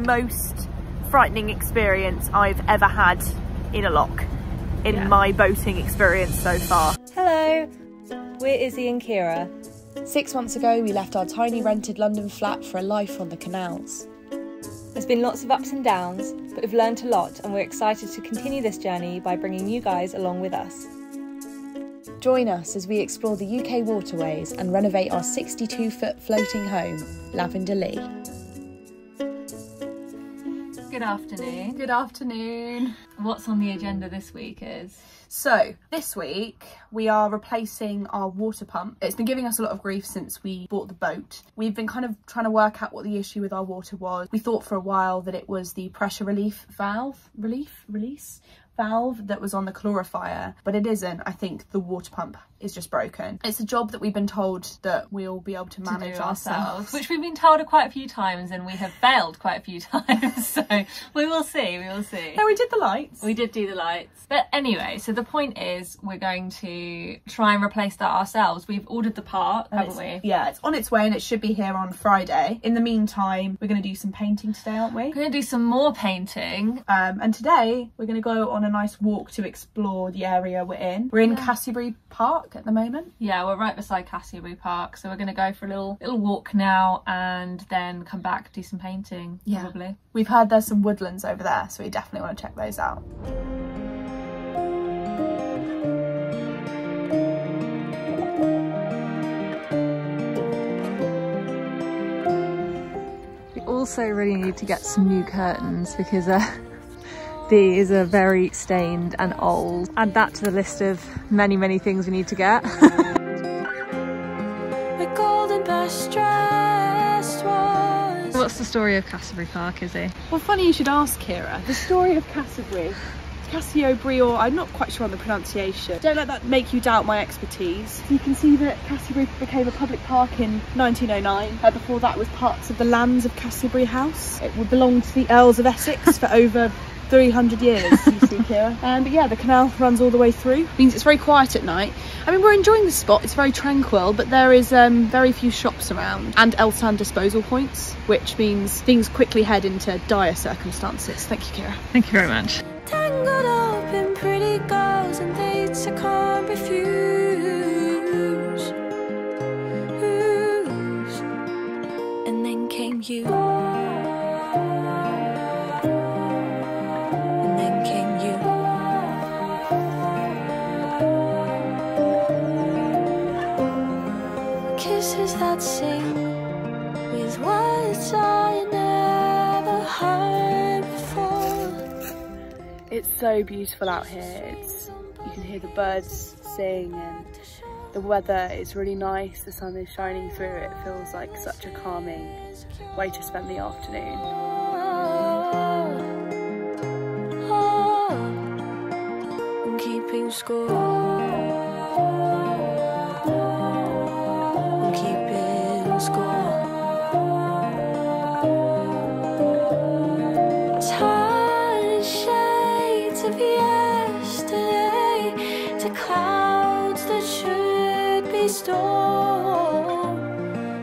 most frightening experience I've ever had in a lock in my boating experience so far. Hello, we're Izzie and Ciara. 6 months ago, we left our tiny rented London flat for a life on the canals. There's been lots of ups and downs, but we've learned a lot and we're excited to continue this journey by bringing you guys along with us. Join us as we explore the UK waterways and renovate our 62-foot floating home, Lavender Lee. Good afternoon. Good afternoon. What's on the agenda this week is... So this week we are replacing our water pump. It's been giving us a lot of grief since we bought the boat. We've been kind of trying to work out what the issue with our water was. We thought for a while that it was the pressure release valve that was on the calorifier, but it isn't. I think the water pump is just broken. It's a job that we've been told that we'll be able to manage ourselves, which we've been told quite a few times and we have failed quite a few times, so we will see. No, we did the lights. We did do the lights. But anyway, so the point is we're going to try and replace that ourselves. We've ordered the part, haven't we? Yeah, it's on its way and it should be here on Friday. In the meantime, we're going to do some painting today, aren't we? We're going to do some more painting. And today we're going to go on a nice walk to explore the area we're in. We're in Castlebury Park at the moment. Yeah, we're right beside Castlebury Park, so we're going to go for a little walk now and then come back, do some painting, probably. We've heard there's some woodlands over there, so we definitely want to check those out. We also really need to get some new curtains because these are very stained and old. Add that to the list of many, many things we need to get. What's the story of Castlebury Park, Izzie? Well, funny you should ask, Ciara. The story of Castlebury, or I'm not quite sure on the pronunciation. Don't let that make you doubt my expertise. You can see that Castlebury became a public park in 1909. Before that was parts of the lands of Castlebury House. It would belong to the Earls of Essex for over 300 years, you see, Ciara. But yeah, the canal runs all the way through. Means it's very quiet at night. I mean, we're enjoying the spot, it's very tranquil, but there is very few shops around and Elsan disposal points, which means things quickly head into dire circumstances. Thank you, Ciara. Thank you very much. Tangled up in pretty girls and dates I can't refuse. And then came you. Kisses that sing with words I never heard before. It's so beautiful out here. You can hear the birds sing and the weather is really nice. The sun is shining through. It feels like such a calming way to spend the afternoon. I'm keeping score. Tiny shades of yesterday to clouds that should be storm.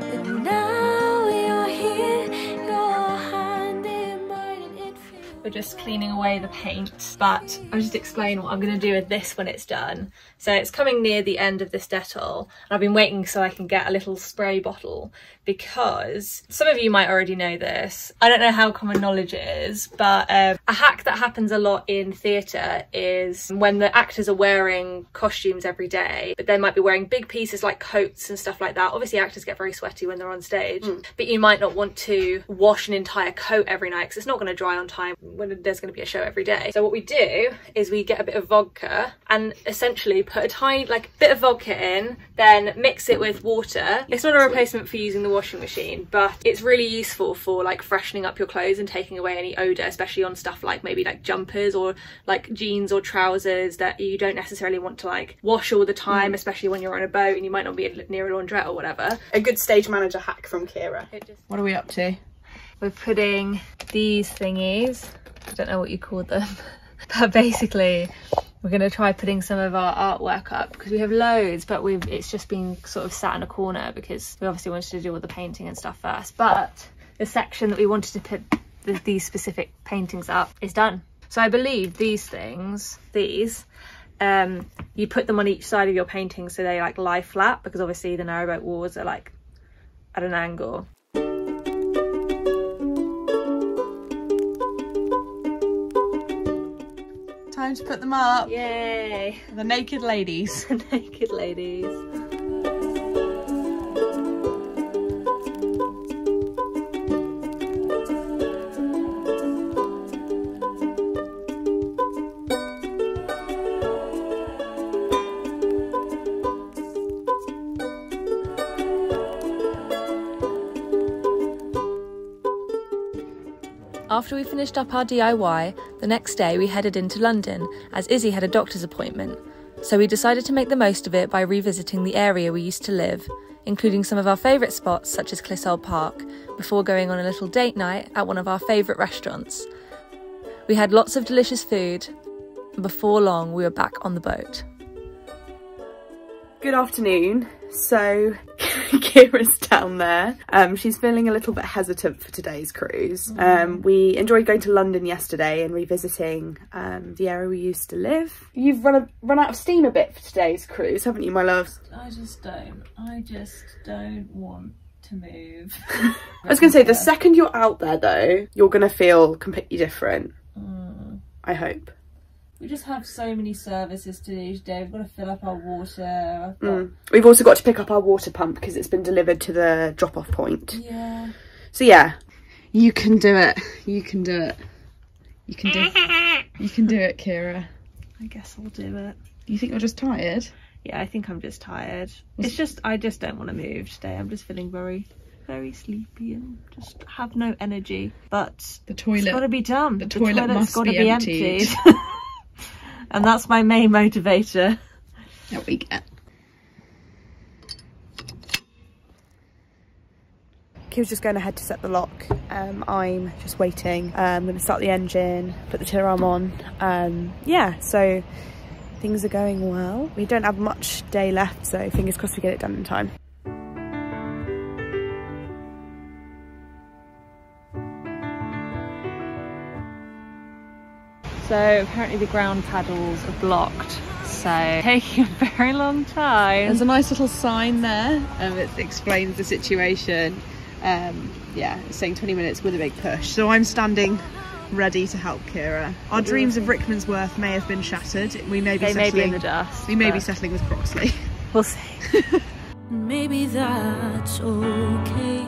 And now you're here, your hand in mine, and it feels. We're just cleaning away the paint, but I'll just explain what I'm going to do with this when it's done. So it's coming near the end of this Dettol, and I've been waiting so I can get a little spray bottle because some of you might already know this. I don't know how common knowledge it is, but a hack that happens a lot in theatre is when the actors are wearing costumes every day, but they might be wearing big pieces like coats and stuff like that. Obviously actors get very sweaty when they're on stage, but you might not want to wash an entire coat every night because it's not going to dry on time when there's going to be a show every day. So what we do is we get a bit of vodka and essentially put a tiny bit of vodka in, then mix it with water. It's not a replacement for using the washing machine, but it's really useful for freshening up your clothes and taking away any odour, especially on stuff maybe jumpers or jeans or trousers that you don't necessarily want to wash all the time, especially when you're on a boat and you might not be near a laundrette or whatever. A good stage manager hack from Ciara. What are we up to? We're putting these thingies, I don't know what you call them, but basically we're going to try putting some of our artwork up because we have loads, but it's just been sort of sat in a corner because we obviously wanted to do all the painting and stuff first. But the section that we wanted to put these specific paintings up is done. So I believe these things, you put them on each side of your painting so they like lie flat, because obviously the narrowboat walls are like at an angle. Time to put them up. Yay! The naked ladies. The naked ladies. After we finished up our DIY, the next day we headed into London as Izzy had a doctor's appointment. So we decided to make the most of it by revisiting the area we used to live, including some of our favourite spots such as Clissold Park, before going on a little date night at one of our favourite restaurants. We had lots of delicious food, and before long we were back on the boat. Good afternoon. So Ciara's down there. She's feeling a little bit hesitant for today's cruise. We enjoyed going to London yesterday and revisiting the area we used to live. You've run out of steam a bit for today's cruise, haven't you, my loves? I just don't want to move. I was going to say, the second you're out there though, you're going to feel completely different. I hope. We just have so many services to do today. We've got to fill up our water. We've also got to pick up our water pump because it's been delivered to the drop-off point. Yeah. So yeah, you can do it. You can do it. You can do it, Ciara. I guess I'll do it. You think you're just tired? Yeah, I think I'm just tired. It's just, I just don't want to move today. I'm just feeling very sleepy and just have no energy. But the toilet, it's got to be done. The toilet must got to be emptied. And that's my main motivator. There we go. Ciara's just going ahead to set the lock. I'm just waiting. I'm going to start the engine, put the tiller arm on. Yeah, so things are going well. We don't have much day left, so fingers crossed we get it done in time. So apparently the ground paddles are blocked, so taking a very long time. There's a nice little sign there that explains the situation. Yeah, it's saying 20 minutes with a big push. So I'm standing ready to help Ciara. Our dreams of Rickmansworth may have been shattered. We may be settling, may be in the dust. We may be settling with Croxley. We'll see. Maybe that's okay.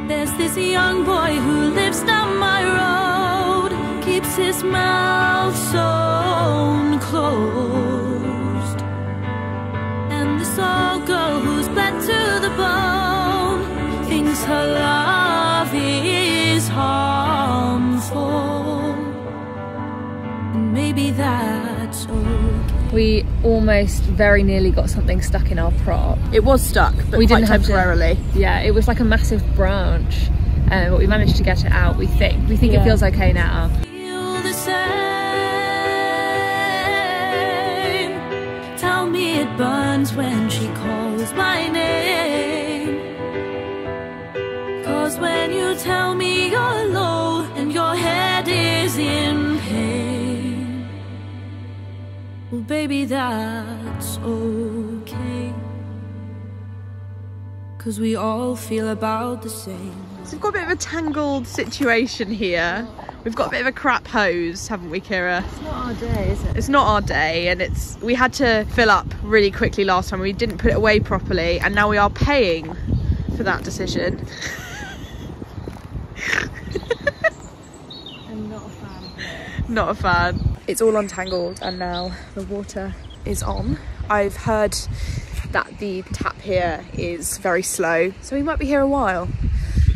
There's this young boy who lives down my road, keeps his mouth sewn closed. And this old girl who's bled to the bone thinks her love is harmful. And maybe that's okay. We almost very nearly got something stuck in our prop. It was stuck, but we didn't have temporarily. Yeah, it was like a massive branch, but we managed to get it out. We think it feels okay now. Feel the same. Tell me it burns when she calls my name. 'Cause when you tell me you're low and your head is in pain, well, baby, that's okay. 'Cause we all feel about the same. So we've got a bit of a tangled situation here. We've got a bit of a crap hose, haven't we, Ciara? It's not our day, is it? It's not our day, and we had to fill up really quickly last time. We didn't put it away properly, and now we are paying for that decision. I'm not a fan of it. Not a fan. It's all untangled and now the water is on. I've heard that the tap here is very slow, so we might be here a while.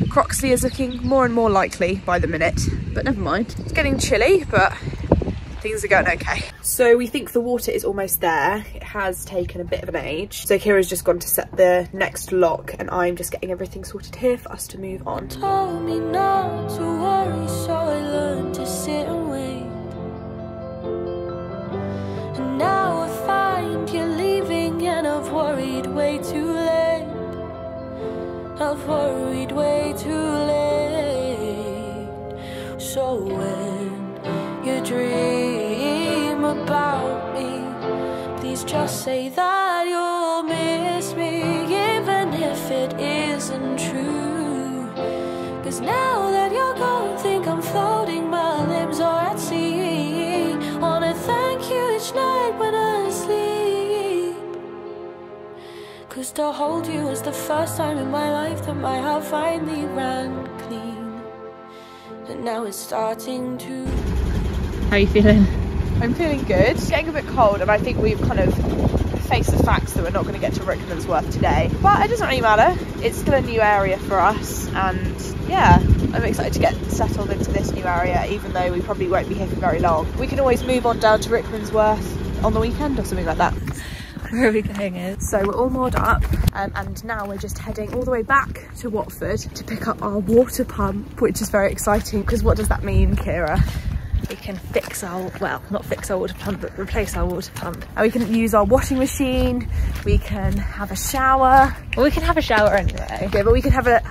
Croxley is looking more and more likely by the minute, but never mind. It's getting chilly, but things are going okay. So we think the water is almost there. It has taken a bit of an age. So Ciara's just gone to set the next lock and I'm just getting everything sorted here for us to move on. Told me not to worry, so I learned to sit and wait. I've worried way too late. So when you dream about me, please just say that you'll miss me, even if it isn't true. 'Cause now that you're gone, think I'm floating, my limbs are at sea. Wanna thank you each night when I sleep. 'Cause to hold you was the first time in my life that my heart finally ran clean. And now it's starting to... How are you feeling? I'm feeling good. It's getting a bit cold, and I think we've kind of faced the facts that we're not going to get to Rickmansworth today. But it doesn't really matter. It's still a new area for us, and yeah, I'm excited to get settled into this new area, even though we probably won't be here for very long. We can always move on down to Rickmansworth on the weekend or something like that. Where are we going in? So we're all moored up, and now we're just heading all the way back to Watford to pick up our water pump, which is very exciting, because what does that mean, Ciara? We can fix our, well, not fix our water pump, but replace our water pump. And we can use our washing machine, we can have a shower. Well, we can have a shower anyway. Yeah, but we can have a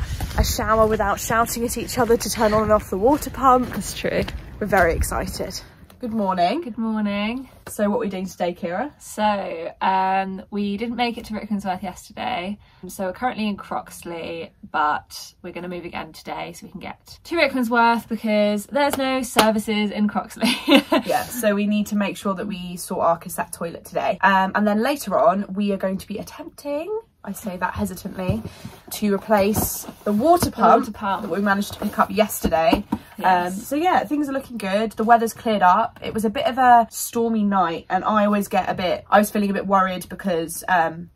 shower without shouting at each other to turn on and off the water pump. That's true. We're very excited. Good morning. Good morning. So what are we doing today, Ciara? So we didn't make it to Rickmansworth yesterday, so we're currently in Croxley, but we're going to move again today so we can get to Rickmansworth because there's no services in Croxley. Yeah, so we need to make sure that we sort our cassette toilet today, and then later on we are going to be attempting, I say that hesitantly, to replace the water pump that we managed to pick up yesterday. Yes. So yeah, things are looking good. The weather's cleared up. It was a bit of a stormy night, and I always get I was feeling a bit worried because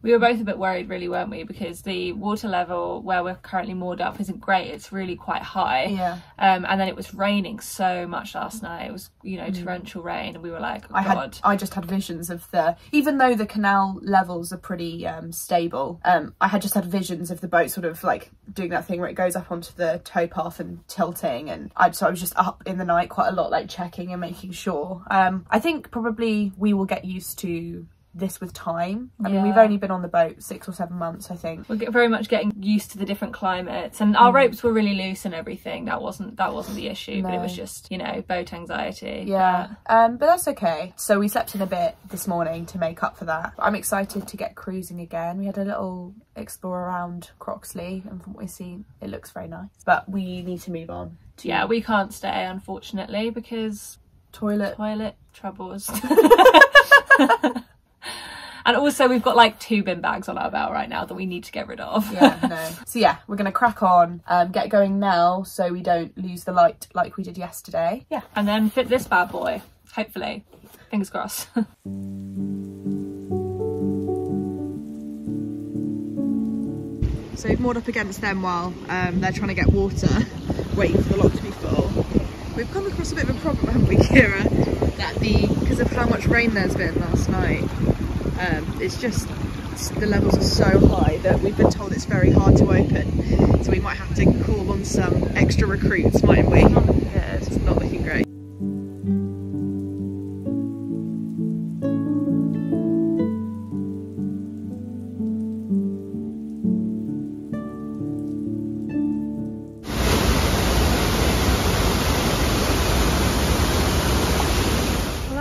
we were both a bit worried, really, weren't we? Because the water level where we're currently moored up isn't great. It's really quite high. Yeah. And then it was raining so much last night. It was, you know, torrential rain, and we were like, oh, God. I just had visions of even though the canal levels are pretty stable, I had just had visions of the boat sort of like doing that thing where it goes up onto the towpath and tilting, and so I was just up in the night quite a lot, like checking and making sure. I think probably we will get used to this with time. I mean, we've only been on the boat 6 or 7 months, I think. We're very much getting used to the different climates, and our ropes were really loose and everything. That wasn't the issue, but it was just, you know, boat anxiety. Yeah, but that's okay. So we slept in a bit this morning to make up for that. I'm excited to get cruising again. We had a little explore around Croxley, and from what we've seen, it looks very nice. But we need to move on. Yeah, we can't stay, unfortunately, because toilet troubles. And also we've got like 2 bin bags on our belt right now that we need to get rid of. Yeah, no. So yeah, we're gonna crack on, get going now so we don't lose the light like we did yesterday. Yeah, and then fit this bad boy, hopefully. Fingers crossed. So we've moored up against them while they're trying to get water, waiting for the lock to be full. We've come across a bit of a problem, haven't we, Ciara? That because of how much rain there's been last night, the levels are so high that we've been told it's very hard to open. So we might have to call on some extra recruits, mightn't we? Yeah, it's not looking great.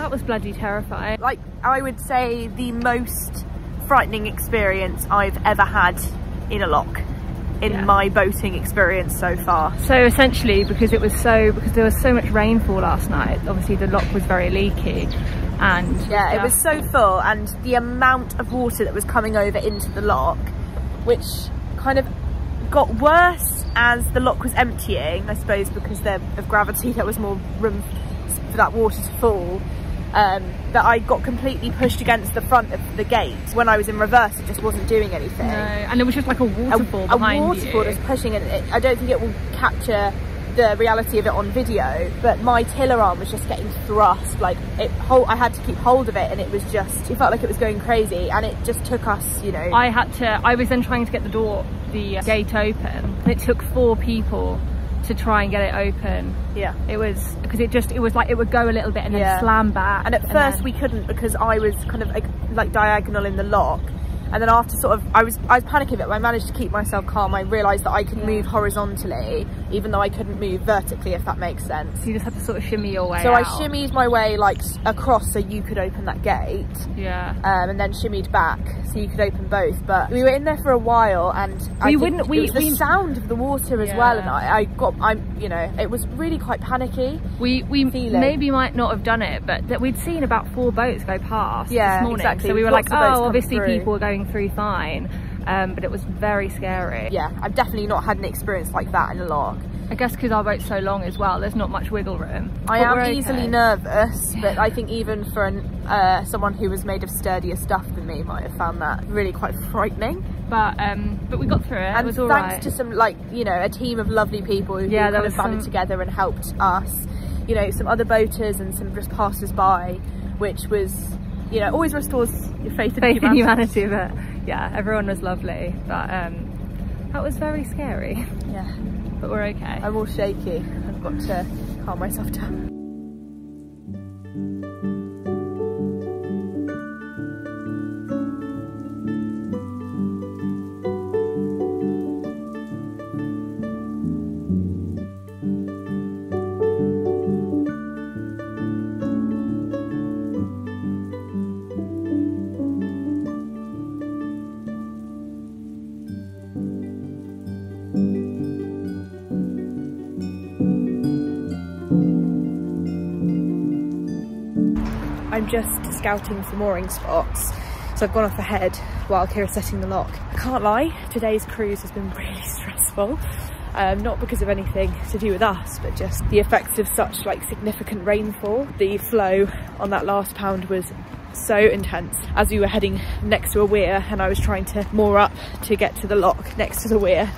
Was bloody terrifying. Like, I would say the most frightening experience I've ever had in a lock in my boating experience so far. So essentially, because there was so much rainfall last night, obviously the lock was very leaky, and it was so full, and the amount of water that was coming over into the lock, which kind of got worse as the lock was emptying, I suppose, because of gravity. There was more room for that water to fall. That I got completely pushed against the front of the gate. When I was in reverse, it just wasn't doing anything. No, and it was just like a waterfall behind you. A waterfall just pushing it. I don't think it will capture the reality of it on video, but my tiller arm was just getting thrust. Like, I had to keep hold of it, and it felt like it was going crazy, and it just took us, you know. I was then trying to get the gate open, and it took 4 people to try and get it open. Yeah, it was because it was like it would go a little bit and then slam back, and at first we couldn't, because I was kind of like diagonal in the lock, And then after sort of, I was panicking a bit, but I managed to keep myself calm. I realised that I could move horizontally, even though I couldn't move vertically, if that makes sense. So you just had to sort of shimmy your way So out. I shimmied my way like across so you could open that gate. Yeah. And then shimmied back so you could open both. But we were in there for a while, and it was the sound of the water as well. And you know, it was really quite panicky. We maybe might not have done it, but we'd seen about 4 boats go past this morning. Exactly. So we were Lots like, oh, obviously through. people are going through fine. But it was very scary. Yeah, I've definitely not had an experience like that in a lock. I guess because our boat's so long as well, there's not much wiggle room. I am easily nervous, but I think even for someone who was made of sturdier stuff than me might have found that really quite frightening. But we got through it. And it was all thanks to some, like, you know, a team of lovely people who kind of banded together and helped us. You know, some other boaters and some just passers-by, which was, you know, always restores your faith in humanity. But yeah, everyone was lovely. But that was very scary. Yeah. But we're okay. I'm all shaky. I've got to calm myself down. I'm just scouting for mooring spots, so I've gone off ahead while Ciara's setting the lock. I can't lie, today's cruise has been really stressful, not because of anything to do with us, but just the effects of such like significant rainfall. The flow on that last pound was so intense. As we were heading next to a weir and I was trying to moor up to get to the lock next to the weir,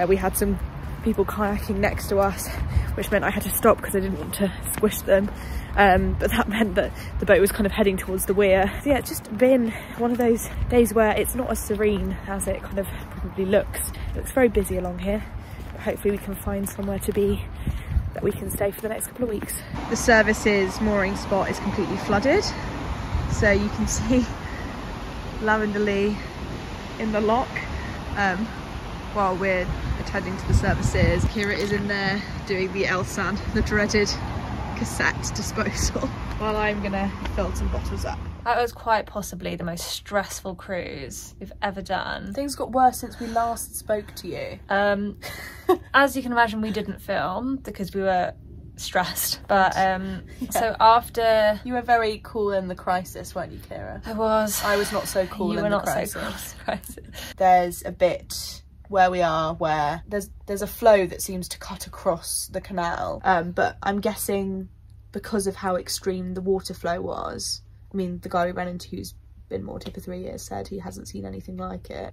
we had some people kayaking next to us, which meant I had to stop because I didn't want to squish them. But that meant that the boat was kind of heading towards the weir. So yeah, it's just been one of those days where it's not as serene as it kind of probably looks. It looks very busy along here, but hopefully we can find somewhere to be that we can stay for the next couple of weeks. The service's mooring spot is completely flooded, so you can see Lavender Lee in the lock while we're attending to the services. Ciara is in there doing the Elsan, the dreaded cassette disposal, while I'm gonna fill some bottles up. That was quite possibly the most stressful cruise we've ever done. Things got worse since we last spoke to you. As you can imagine, we didn't film because we were stressed, but so after... You were very cool in the crisis, weren't you, Ciara? I was not so cool in the crisis. You were not so cool in the crisis. There's a bit where we are where there's a flow that seems to cut across the canal, but I'm guessing because of how extreme the water flow was. I mean, the guy we ran into who's been moored here for 3 years said he hasn't seen anything like it.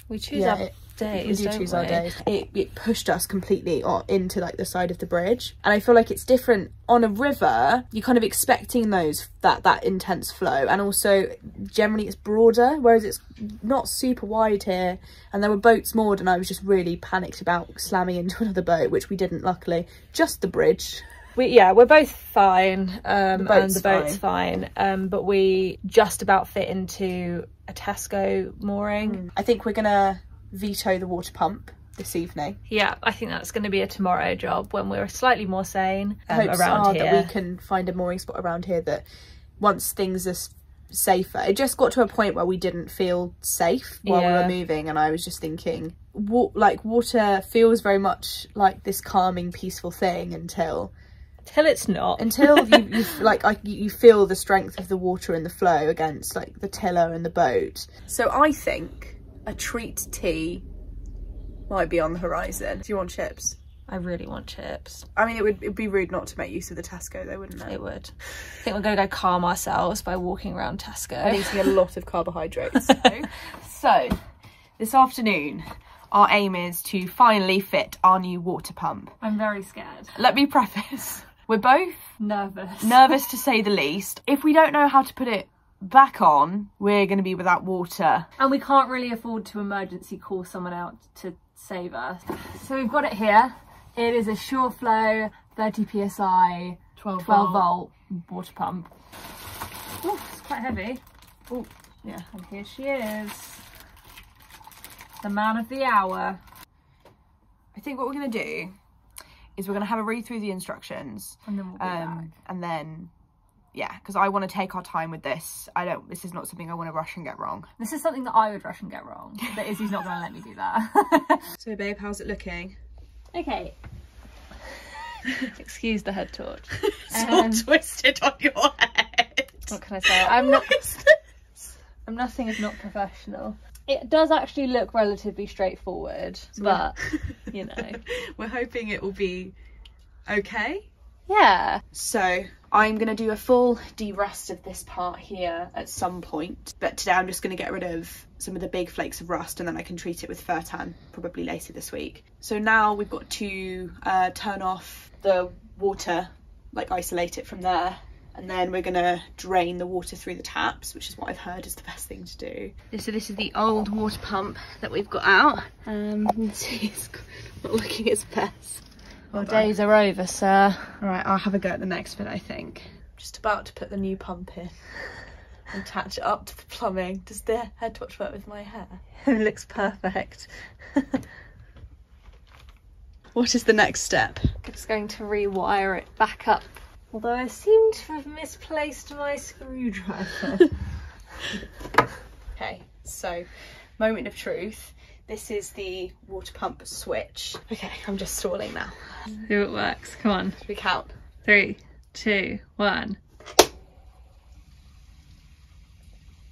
We choose our days, we do choose our days. It pushed us completely into like the side of the bridge, and I feel like it's different on a river. You're kind of expecting that intense flow, and also generally it's broader, whereas it's not super wide here. And there were boats moored and I was just really panicked about slamming into another boat, which we didn't, luckily. Just the bridge. We're both fine, and the boat's fine, but we just about fit into a Tesco mooring. I think we're gonna veto the water pump this evening. Yeah, I think that's going to be a tomorrow job when we're slightly more sane Hopes around are here. that we can find a mooring spot around here that once things are safer. It just got to a point where we didn't feel safe while we were moving, and I was just thinking, water feels very much like this calming, peaceful thing until it's not. Until you feel the strength of the water and the flow against like the tiller and the boat. So I think a treat tea might be on the horizon. Do you want chips? I really want chips. I mean, it'd be rude not to make use of the Tesco though, wouldn't it? It would. I think we're going to go calm ourselves by walking around Tesco. And eating a lot of carbohydrates. So, this afternoon, our aim is to finally fit our new water pump. I'm very scared. Let me preface. We're both nervous to say the least. If we don't know how to put it back on, we're going to be without water. And we can't really afford to emergency call someone out to save us. So we've got it here. It is a Sure Flow 30 psi 12 volt water pump. Oh, it's quite heavy. Oh, Yeah, and here she is. The man of the hour. I think what we're going to do is we're going to have a read through the instructions. And then we'll be back. And then, yeah, because I want to take our time with this. This is not something I want to rush and get wrong. This is something that I would rush and get wrong, but Izzie's not going to let me do that. So babe, how's it looking? Okay. Excuse the head torch. It's all twisted on your head. What can I say? I'm nothing if not professional. It does actually look relatively straightforward, but you know. We're hoping it will be okay. Yeah. So I'm going to do a full de-rust of this part here at some point, but today I'm just going to get rid of some of the big flakes of rust and then I can treat it with Furtan probably later this week. So now we've got to turn off the water, like isolate it from there, and then we're going to drain the water through the taps, which is what I've heard is the best thing to do. So this is the old water pump that we've got out. You can see it's not looking its best. Well, days are over, sir. All right, I'll have a go at the next bit, I think. Just about to put the new pump in and attach it up to the plumbing. Does the head torch work with my hair? It looks perfect. What is the next step? Just going to rewire it back up. Although I seem to have misplaced my screwdriver. Okay, so moment of truth. This is the water pump switch. Okay, I'm just stalling now. See if it works. Come on. Should we count? 3, 2, 1.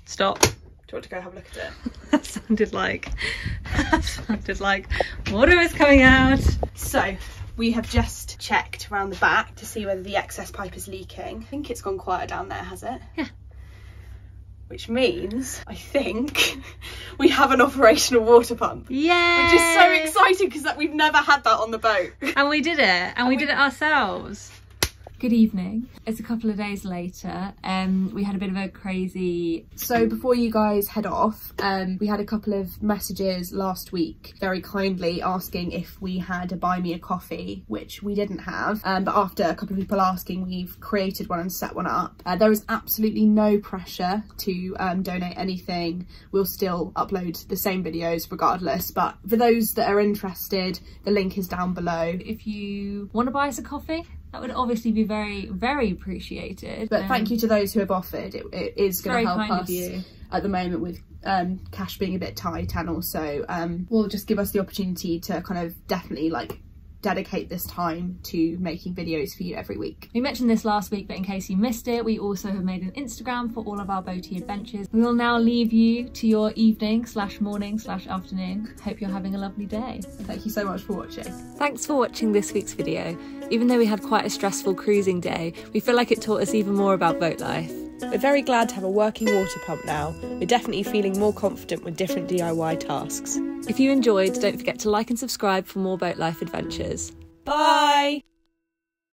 Stop. Do you want to go have a look at it? That sounded like water is coming out. So we have just checked around the back to see whether the excess pipe is leaking. I think it's gone quieter down there, has it? Yeah. Which means, I think, we have an operational water pump. Yay! Which is so exciting because we've never had that on the boat. And we did it, and we did it ourselves. Good evening. It's a couple of days later. We had a bit of a crazy... So before you guys head off, we had a couple of messages last week very kindly asking if we had a buy me a coffee, which we didn't have. But after a couple of people asking, we've created one and set one up. There is absolutely no pressure to donate anything. We'll still upload the same videos regardless. But for those that are interested, the link is down below. If you want to buy us a coffee, that would obviously be very, very appreciated. But thank you to those who have offered. It is going to help us you. At the moment with cash being a bit tight, and also will just give us the opportunity to kind of definitely like dedicate this time to making videos for you every week. We mentioned this last week, but in case you missed it, we also have made an Instagram for all of our boaty adventures. We will now leave you to your evening / morning / afternoon. Hope you're having a lovely day. Thank you so much for watching. Thanks for watching this week's video. Even though we had quite a stressful cruising day, we feel like it taught us even more about boat life. We're very glad to have a working water pump now. We're definitely feeling more confident with different DIY tasks. If you enjoyed, don't forget to like and subscribe for more boat life adventures. Bye!